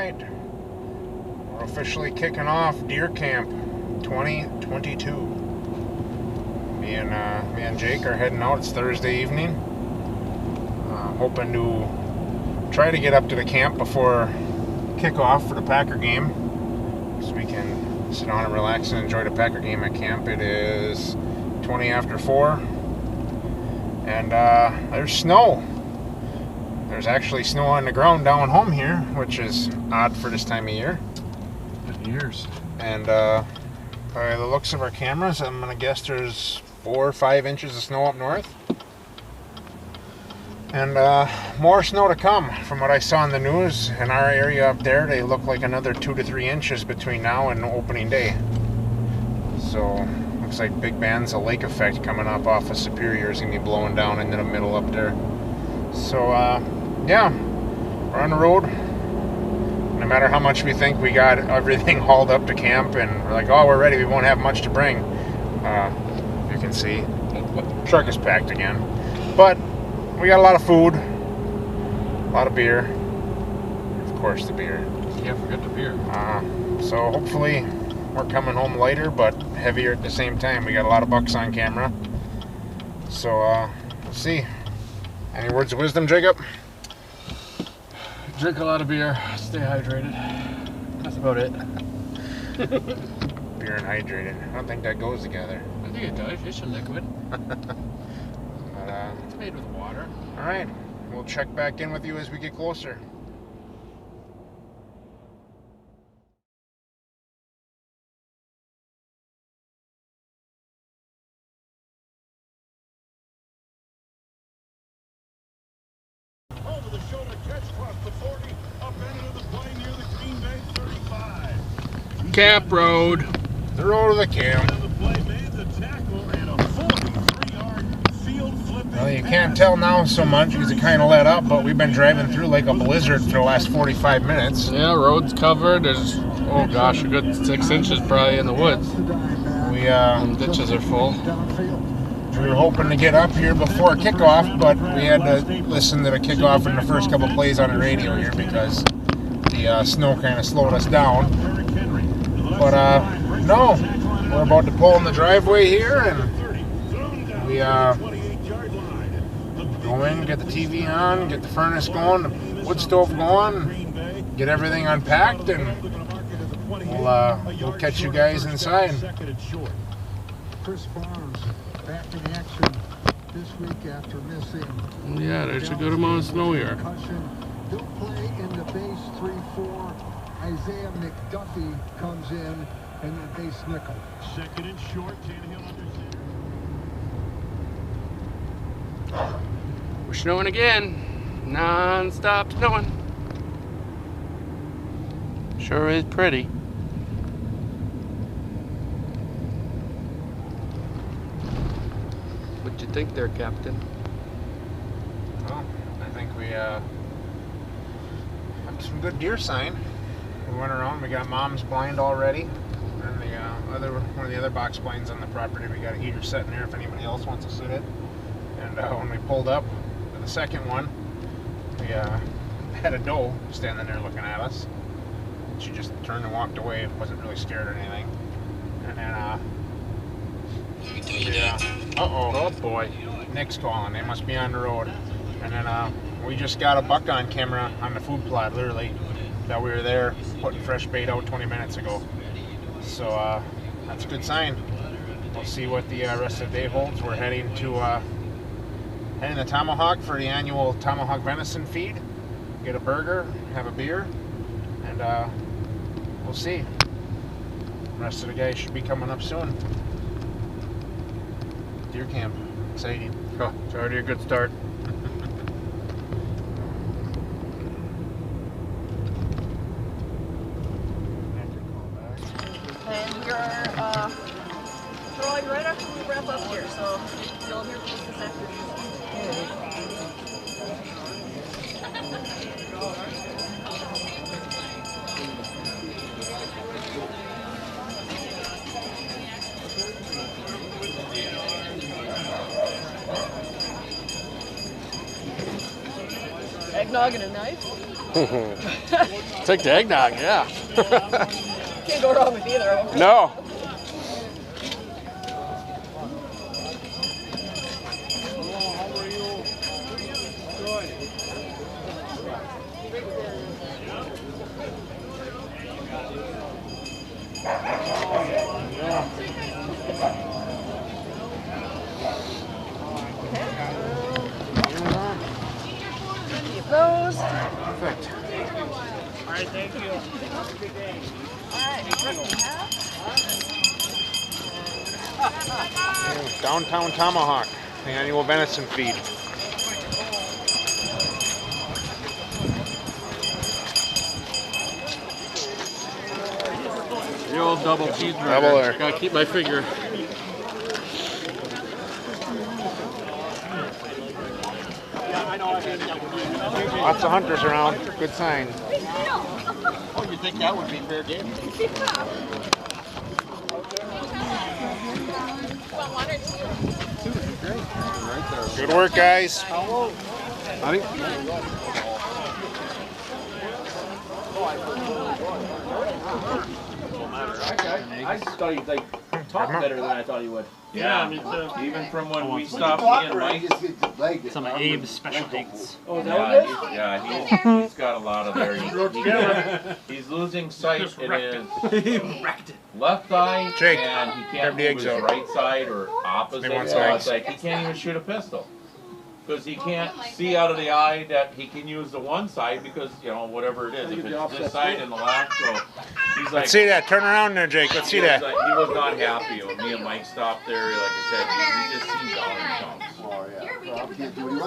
right, we're officially kicking off Deer Camp 2022. Me and Jake are heading out. It's Thursday evening. Hoping to try to get up to the camp before kickoff for the Packer game, so we can sit down and relax and enjoy the Packer game at camp. It is 20 after 4, and there's snow. There's actually snow on the ground down home here, which is odd for this time of year. Been years. And by the looks of our cameras, I'm going to guess there's 4 or 5 inches of snow up north. And more snow to come. From what I saw in the news, in our area up there, they look like another 2 to 3 inches between now and opening day. So, looks like big bands of lake effect coming up off of Superior is going to be blowing down into the middle up there. So, yeah, we're on the road. No matter how much we think we got everything hauled up to camp and we're like, oh, we're ready, we won't have much to bring. You can see, the truck is packed again. But we got a lot of food, a lot of beer. Of course, the beer. Can't forget the beer. So hopefully we're coming home lighter, but heavier at the same time. We got a lot of bucks on camera. So, we'll see. Any words of wisdom, Jacob? Drink a lot of beer, stay hydrated. That's about it. Beer and hydrated. I don't think that goes together. I think it does. It's a liquid. But, it's made with water. Alright, we'll check back in with you as we get closer. Over the shoulder catch across the 40, up into the play near the Green Bay 35. Camp road. The road to the camp. And the play made the tackle and a 43-yard field flipping. Well, you can't tell now so much because it kind of let up, but we've been driving through like a blizzard for the last 45 minutes. Yeah, road's covered. There's, oh gosh, a good 6 inches probably in the woods. And ditches are full. We were hoping to get up here before kickoff, but we had to listen to the kickoff and the first couple plays on the radio here because the snow kind of slowed us down. But no, we're about to pull in the driveway here, and we go in, get the TV on, get the furnace going, the wood stove going, get everything unpacked, and we'll catch you guys inside. Chris Barnes back in action this week after missing. Yeah, there's a good amount of snow here. He'll play in the base 3-4. Isaiah McDuffie comes in the base nickel. Second and short, Tannehill under center. We're snowing again. Non-stop snowing. Sure is pretty. What'd you think there, Captain? Well, I think we have some good deer sign. We went around, we got Mom's blind already, and one of the other box blinds on the property, we got a heater set in there if anybody else wants to sit it. And when we pulled up to the second one, we had a doe standing there looking at us. She just turned and walked away, wasn't really scared or anything. And then Oh boy. Nick's calling. They must be on the road. And then we just got a buck on camera on the food plot, literally, that we were there putting fresh bait out 20 minutes ago. So that's a good sign. We'll see what the rest of the day holds. We're heading to Tomahawk for the annual Tomahawk venison feed. Get a burger, have a beer, and we'll see. The rest of the guys should be coming up soon. Deer camp, exciting. Oh, it's already a good start. And you're throwing right after we wrap up here, so you'll hear from us this afternoon. Eggnog and a knife? Take the eggnog, yeah. Can't go wrong with either of them. No. Keep those. Perfect. All right, thank you. Have a good day. Downtown Tomahawk, the annual venison feed. The old double cheeseburger. Double there. Gotta keep my figure. Lots of hunters around. Good sign. Oh, you think that would be fair game? Good work, guys. Honey? I just thought you'd talk better than I thought you would. Yeah, me too. Even from when we stopped being Mike. Some of Abe's special dates. Oh, he's got a lot of there. He's losing sight in his left eye, Jake, and he grab can't the move eggs his out. right side or opposite. They want So some it's like he can't even shoot a pistol. Because he can't see out of the eye that he can use the one side because, you know, whatever it is, if it's this side and the left, so he's like... Let's see that. Turn around there, Jake. Let's see that. He was not happy when me and Mike stopped there. Like I said, he just seemed down in chunks.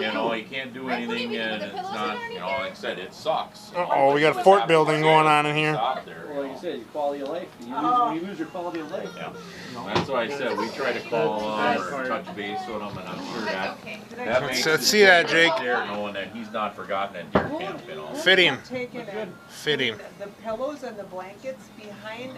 You know, he can't do anything, and it's not, you know, like I said, it sucks. Uh-oh, we got a fort building going on in here. Stop there, Well, you like know. you said, your quality of life. You lose your quality of life. Yeah. That's why I said we try to call or touch base with him, and I'm sure that makes Let's see that, Jake. there knowing that he's not forgotten at deer camp, you know. Fit him. Taking Fit him. the pillows and the blankets behind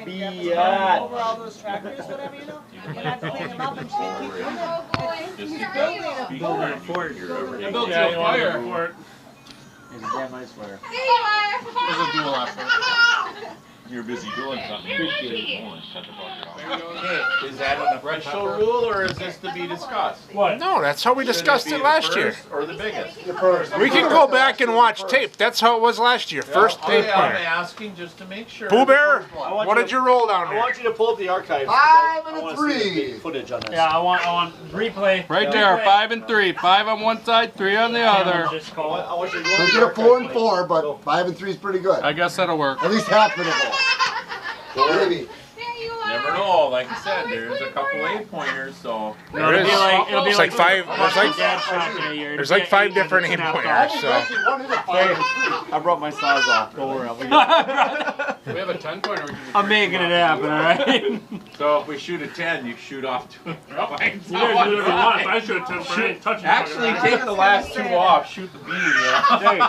Yeah. over all those tractors, whatever, you know, and I'd clean them up and she'd keep doing it. I think Just he's keep building that a speaking fort. in fort, you're everything. built you a fire. He's a damn nice fire. There's a dual effort. You're busy doing something. You should get it going. Shut the fuck up. Okay, is that an official rule or is this to be discussed? What? No, that's how we discussed it last year. Or the biggest? We can go back and watch tape. That's how it was last year. First tape I'm player. asking just to make sure. Pooh Bear, want what you did you roll down I there? want you to pull up the archives. 5 and I a wanna see the 3. big footage on this. Yeah, I want replay. Right there, 5 and 3. 5 on one side, 3 on the other. Just I call want, it. I want you to go So to get the a 4 and archives. 4, but 5 and 3 is pretty good. I guess that'll work. At least half of them. Maybe. Never know. Like I said, there's a couple 8-pointers, so. There is. It'll be It's like five- There's there's like 5 different 8-pointers, so. One is a 5 and 3. I brought my saws off. Don't worry. We have a 10-pointer. I'm making it happen, alright? So if we shoot a 10, you shoot off 2. You guys do whatever you want. If I should have touched the Actually, fucking take the last 2 off. Shoot the beam. Hey,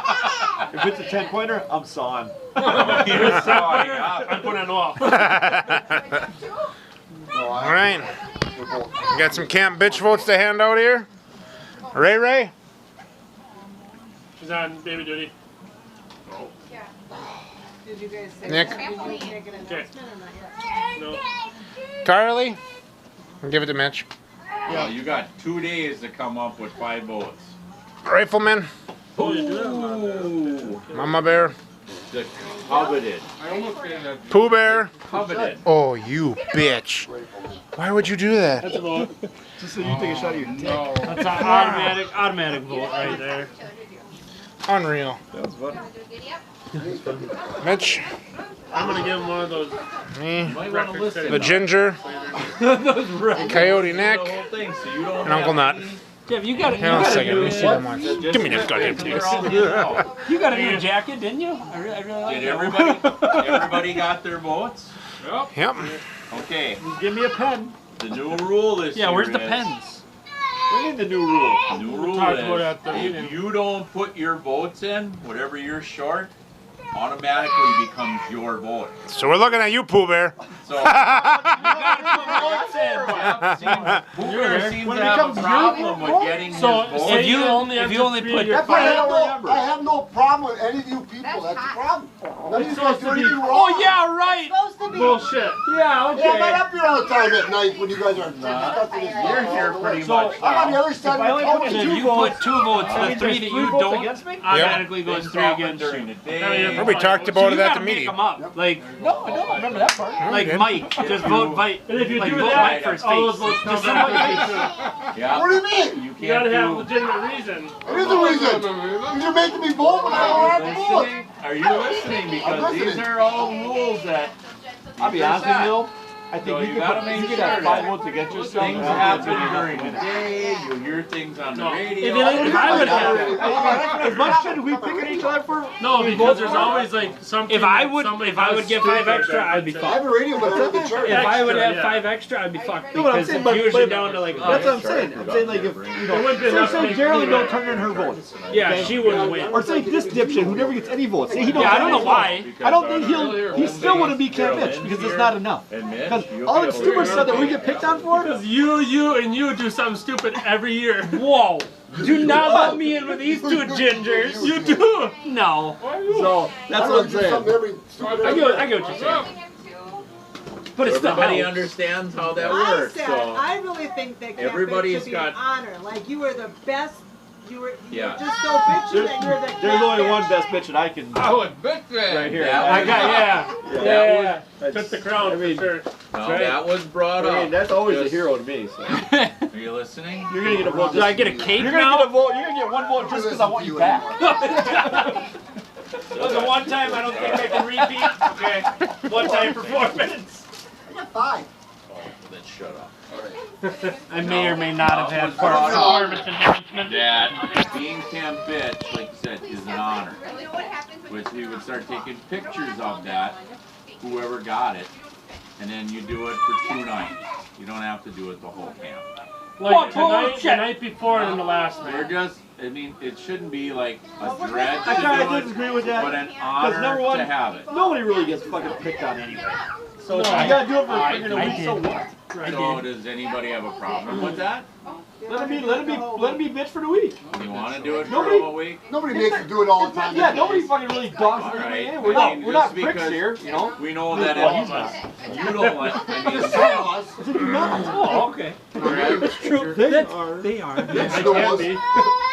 if it's a 10-pointer, I'm sawing. I'm putting it off. All right. We got some camp bitch votes to hand out here. Ray? She's on baby duty. Did you guys say Nick? that? Did you make an announcement or not yet? No. Carly? Give it to Mitch. Well, you got 2 days to come up with 5 votes. Rifleman? Oh, you do that? Ooh, Mama Bear? the coveted. Pooh Bear? Coveted. Oh, you bitch. Why would you do that? That's a vote. Just so you take a shot of your dick. That's an automatic vote right there. Unreal. That was fun. Mitch? I'm gonna give him one of those. Me? Might want to listen. The Ginger? Coyote Nick? The whole thing, so you don't And Uncle have Nut. any- Jeff, you got Hang on a second. Let me see that one. Just- Give me that goddamn they're piece. all handed out. You got a new jacket, didn't you? I really like Did that. everybody got their votes? Yep. Okay, Give me a pen. the new rule is Yeah, where's the pens? We need the new rule. The new rule talked about it at the is meeting. if you don't put your votes in, whatever you're short, automatically becomes your vote. So we're looking at you, Pooh Bear. So Votes in. Boomer seems When to it have becomes a your problem with vote? getting So So his vote. say If you- only if have you to only three, put- you're That's why fine. I have no problem with any of you people. That's the problem. None of you guys do anything wrong. Oh yeah, right. Supposed to be. Bullshit. Yeah, Yeah, I'm not okay. up here all the time at night when you guys are discussing this. You're here pretty So, much. I'm on the other side I of only the put country. So if you put 2 votes, the 3 that you don't against me? automatically goes Things 3 happen against during you. the day. We talked So about you it at gotta the make meeting. them up. Like No, I don't remember that part. like Mike, just vote Mike. And if you like do vote that, Mike for his all those face. votes come Just back somebody to you too. Yeah. What do you mean? You You gotta have can't legitimate reason. It is a reason. You're making me vote when I don't have to vote. listening. Are you listening? Because I'm these listening. are all rules that. I'll be these are honest with set. you, though. I So think you you gotta could make you could sure have that 5 votes against yourself. Things and happen I'll during the day. You hear things on the No. radio. If I would have, As much shit we pick at each other for. no, because there's always like something. If I that would somebody if I would does get 5 stupid extra, that I'd be gets I it. have a radio, but I don't get charged. If I would have yeah. 5 extra, I'd be fucked No, what I'm because saying, it's but- usually but- down to like That's what I'm saying. I'm saying like if you know, It wouldn't be enough to say make Geraldine me don't mad. turn in her votes. yeah, she wouldn't win. Or say this dipshit who never gets any votes. Say he don't. Yeah, I get don't any know votes. why. I don't think he still wouldn't be Camp Mitch because it's not enough. Because all the stupid stuff that we get picked on for. Because you do something stupid every year. Whoa! Do not let me in with these 2 gingers. You do. No. So that's what I'm saying. I get what you're saying. But it's still Everybody helps. understands how that I works. said, So I really think that Camp Mitch everybody's should be got- an honor. Like you were the best. You were Yeah. just so bitchy that you're the There's only Camp one Mitch. best bitch that I can. was big Right here. That I got yeah. Took the crown I mean, for sure. no, right. that was brought I up. mean, that's always a Just- hero to me. So. Are you listening? You're gonna get a vote. Do I get a cape You're gonna now? get a vote. You're gonna get 1 vote just because I want you back. Was it one time? I don't think I can repeat. Okay. One time performance. I got 5. Oh, then shut up. I may or may not have had No, part of no. performance enhancement. That being Camp Bitch, like you said, is an honor. Which we would start taking pictures of that, whoever got it, and then you do it for 2 nights. You don't have to do it the whole camp. Like the bullshit. night before and the last We're night. just, I mean, it shouldn't be like a dread I kind to of do disagree it, with that. but an Because number honor one, to have it. nobody really gets fucking picked on anyway. So No, you gotta do it for I- freaking a I week. did. So what? So does anybody have a problem with that? Let him be bitch for the week. You want to do it for Nobody- a week? Nobody makes me do it all the time. Yeah, nobody fucking really dogs All me. right. Hey, we're I mean, not just pricks because here, you know. We know that Well, if he's not. you don't like, I mean, You're not. Oh, okay. That's True. They That's, are. they are. I can be.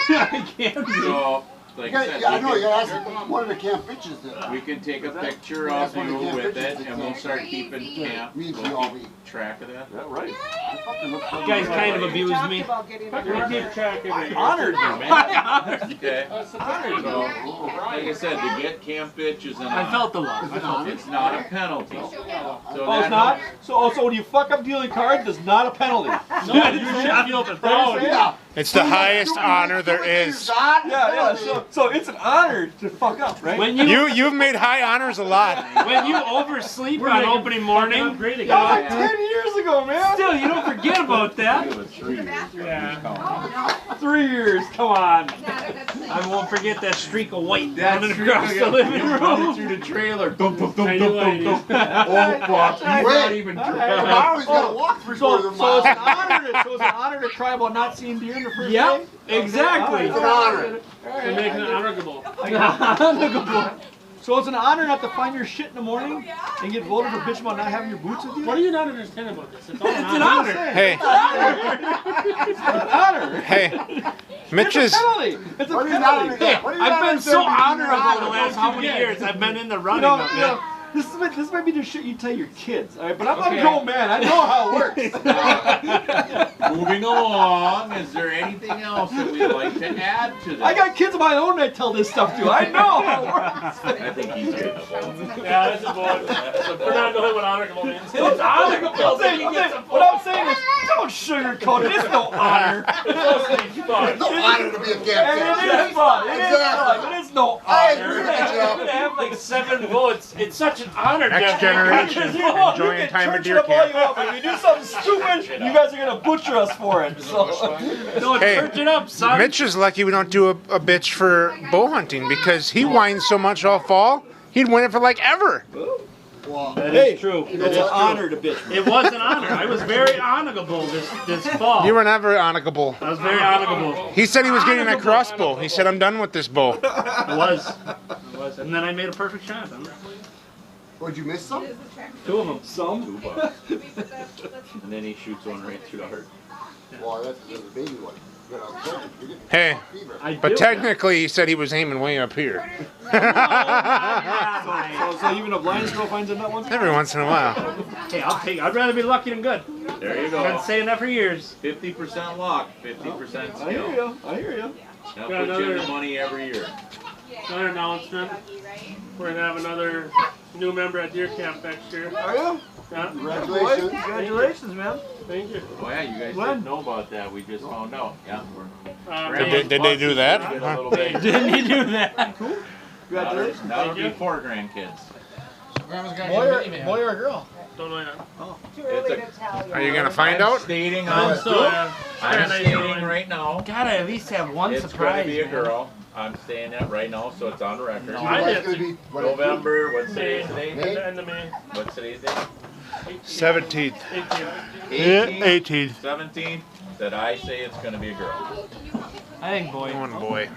I can't be. So, like I said, Yeah, I know. You asked one of the camp bitches. we can take a picture of you with it, and we'll start keeping camp. Me We'll too, all keep week. track of that. Yeah, right. You guys kind of abused Talked me. about getting We're gonna keep track of it. Honored you, man. Okay. So, like I said, to get camp bitch is an I honor. felt the love. I felt it. It's not a penalty. So Oh, it's not? So when you fuck up dealing cards, it's not a penalty. No, you should feel proud. Yeah. It's the highest honor there is. Yeah. So it's an honor to fuck up, right? When You've made high honors a lot. when you oversleep We're on making opening morning, Great That again. was like 10 years ago, man. still you don't forget about that. it was 3 years. Yeah. 3 years. Come on. I won't forget that streak of white That's running true. across the living Running room. through the trailer. Dum, dum, dum, Tiny dum, dum, ladies. dum. Oh, fuck. He's not Wait. even Tomorrow's gonna walk 3/4 So of the it's mile. an honor. So it's an honor to cry about not seeing deer in the first Yep, day. exactly. It's an honor. We're making it honorable. So it's an honor not to find your shit in the morning and get voted for bitch about not having your boots with you. What do you not understand about this? It's all It's an an honor. honor. Hey, It's an honor. hey, Mitch It's is. a penalty. It's a What do you not penalty. understand? What do you I've not been so understand? honorable the last how many years I've been in the running of it. This might be the shit you tell your kids, all right? But I'm not Okay. a grown man. I know how it works. Moving along, is there anything else that we'd like to add to this? I got kids of my own that I tell this stuff to. I know how it works. I think he's getting a vote. Yeah, that's a vote. We're not knowing what honorable means. It's honorable. What I'm saying is, don't sugarcoat it. It's no honor. It's no honor to be a And camp it is fun. It is fun. But it's no I agree honor. with you, I'm gonna Jeff. have like 7 votes. It's such an honor, Next Jeff. generation You know, enjoying you can time at church deer it up all you camp. want, but if you do something stupid, you guys are gonna butcher us for it. So. No, Hey, church it up, son. Mitch is lucky we don't do a bitch for bow hunting because he whines so much all fall. He'd win it for like ever. Well, That Hey, is true. It's That an is true. honor to bitch. It was an honor. I was very honorable this fall. You were never honorable. I was very honorable. He said he was getting a crossbow. He said, I'm done with this bow. I was. And then I made a perfect shot. Would you miss some? 2 of them. Some. $2. And then he shoots one right through the heart. Well, that's the baby one. You know, you're getting Hey, fever. but technically he said he was aiming way up here. So even a blind squirrel finds a nut once? Every once in a while. Hey, I'd rather be lucky than good. There you I've go. been saying that for years. 50% luck, 50% skill. I hear you. I hear you. Now put you in the money every year. Another announcement. We're going to have another new member at deer camp next year. Are you? Yeah. Congratulations. Congratulations, man. Thank you. Oh yeah, you guys didn't know about that. We just found out. Yeah, we're Did they do that? get a little bit. Didn't you do that? Cool. Congratulations. That'll be 4 grandkids. Boy or girl? Don't know yet. Too early to tell you. Are you going to find out? Stating I'm on. still, I'm stating right now. Gotta at least have one It's going surprise. to be a man. girl. I'm saying that right now, so it's on the record. I What's did. gonna be? What November. What's today's At date? the end of May. What's today's date? 17th. 18th. 18th. 17th. That I say it's going to be a girl. I think boy. One boy.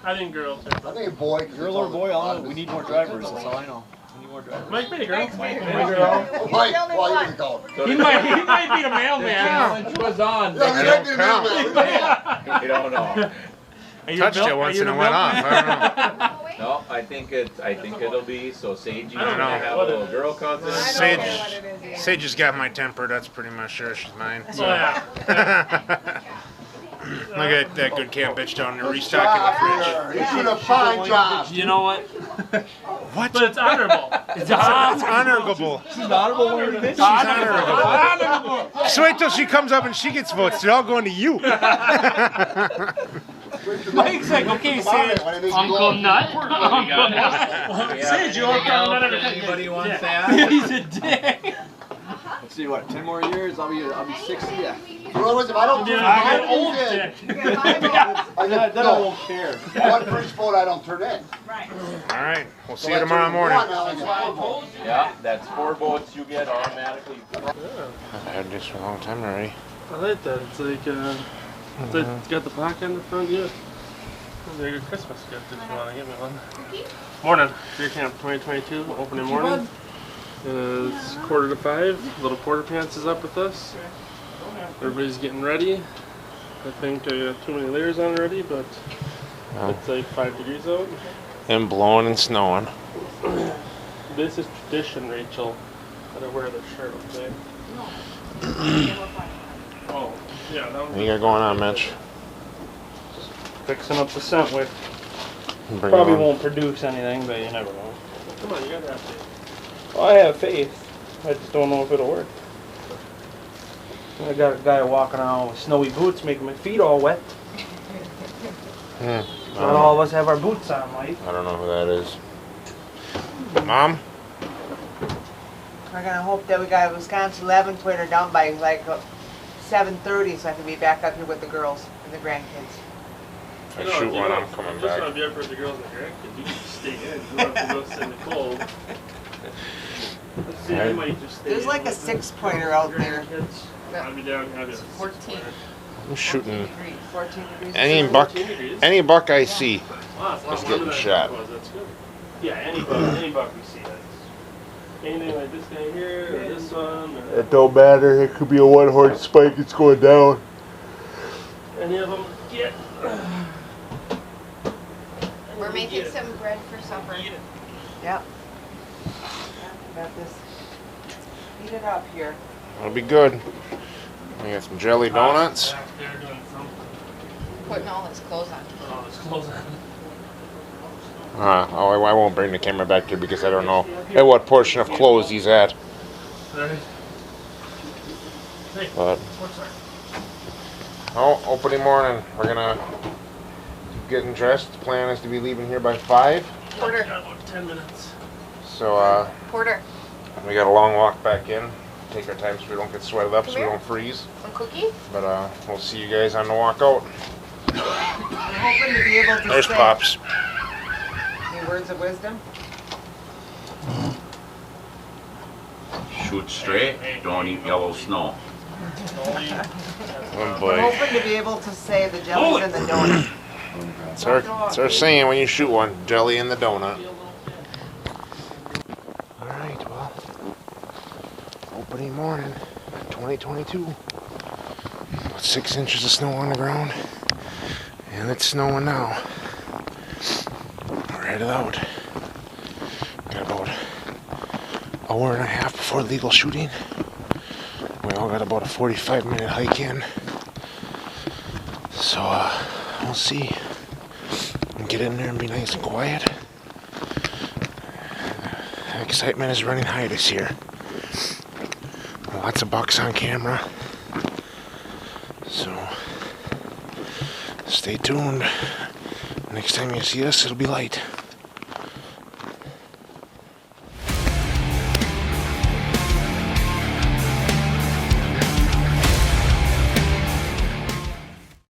I think girls. I think a boy. 'cause Girl it's or all boy? the- We need more drivers. That's all I know. We need more drivers. Might be a girl. Mike, Oh, Mike, well, you can call. He might be the The mailman. challenge was on. Yeah, we might be the count. mailman. We don't know. Touched it once and it went off. I don't know. No, I think it'll be so Sage. You I don't gonna know. have a little girl cousin. Sage, I don't know what it is yet. Sage has got my temper. That's pretty much sure she's mine. Oh, yeah. Look at that good camp bitch down there restocking the fridge. You did a fine job. You know what? What? But it's honorable. It's honorable. She's an honorable one. She's honorable. Just wait till she comes up and she gets votes. They're all going to you. Mike's like, okay, Sage. Uncle Nut? Uncle Nut. Sage, you all found out everything. Anybody wants that? He's a dick. Let's see, what, 10 more years? I'll be 60, yeah. In other words, if I don't turn I five get old things in, dick. Then I won't care. one for each vote I don't turn in. Right. All right. We'll see So you I tomorrow turn morning. one, now I get 4 votes. Yeah, that's 4 votes you get automatically. I've had this for a long time already. I like that. It's like, it's got the plaque on the front, yeah. It's like a Christmas gift if you want to give me one. Morning. Deer Camp 2022, opening morning. It's 4:45. Little Porter Pants is up with us. Everybody's getting ready. I think I got too many layers on already, but it's like 5 degrees out. And blowing and snowing. This is tradition, Rachel. That I wear the shirt, okay? Oh, yeah, that What was you got going on, Mitch? fixing up the scent with. Bring Probably it on. won't produce anything, but you never know. Come on, you gotta have faith. Well, I have faith. I just don't know if it'll work. I got a guy walking around with snowy boots making my feet all wet. Not all of us have our boots on, Mike. I don't know who that is. Mom? We're gonna hope that we got a Wisconsin 11 pointer down by like 7:30 so I can be back up here with the girls and the grandkids. I shoot one, I'm coming Just back. want to be up with the girls and the grandkids. You can just stay in. You don't have to go sit in the cold. Let's see, I might just stay There's in like a with 6 the pointer out there. grandkids. I'll be down here. 14. I'm shooting 14 degrees. any buck I see. Wow, it's a lot Just warmer getting than I shot. thought it was. That's good. Yeah, any buck we see. That's anything like this guy here, or this one, or It don't matter, it could be a one-horn spike, it's going down. any of them. Get. We're making some bread for supper. Yep. Got this. Heat it up here. That'll be good. We got some jelly donuts. Back there doing something. Putting all his clothes on. Oh, it's close on. I won't bring the camera back there because I don't know at what portion of clothes he's at. Right. Hey, But what's that? opening morning. We're gonna keep getting dressed. The plan is to be leaving here by 5. Porter. Got about 10 minutes. So Porter. we got a long walk back in. Take our time so we don't get sweated up, so we here. don't freeze. Some cookie? But we'll see you guys on the walk out. I'm hoping to be able to There's say Pops. any words of wisdom. shoot straight, don't eat yellow snow. Oh I'm boy. hoping to be able to say the jelly's in the donut. It's our saying when you shoot one, jelly in the donut. Alright, well, opening morning, 2022. About 6 inches of snow on the ground, and it's snowing now. We're headed out. Got about an hour and a half before legal shooting. We all got about a 45-minute hike in. So, we'll see. Get in there and be nice and quiet. Excitement is running high this year. Lots of bucks on camera. So, stay tuned. Next time you see us, it'll be light.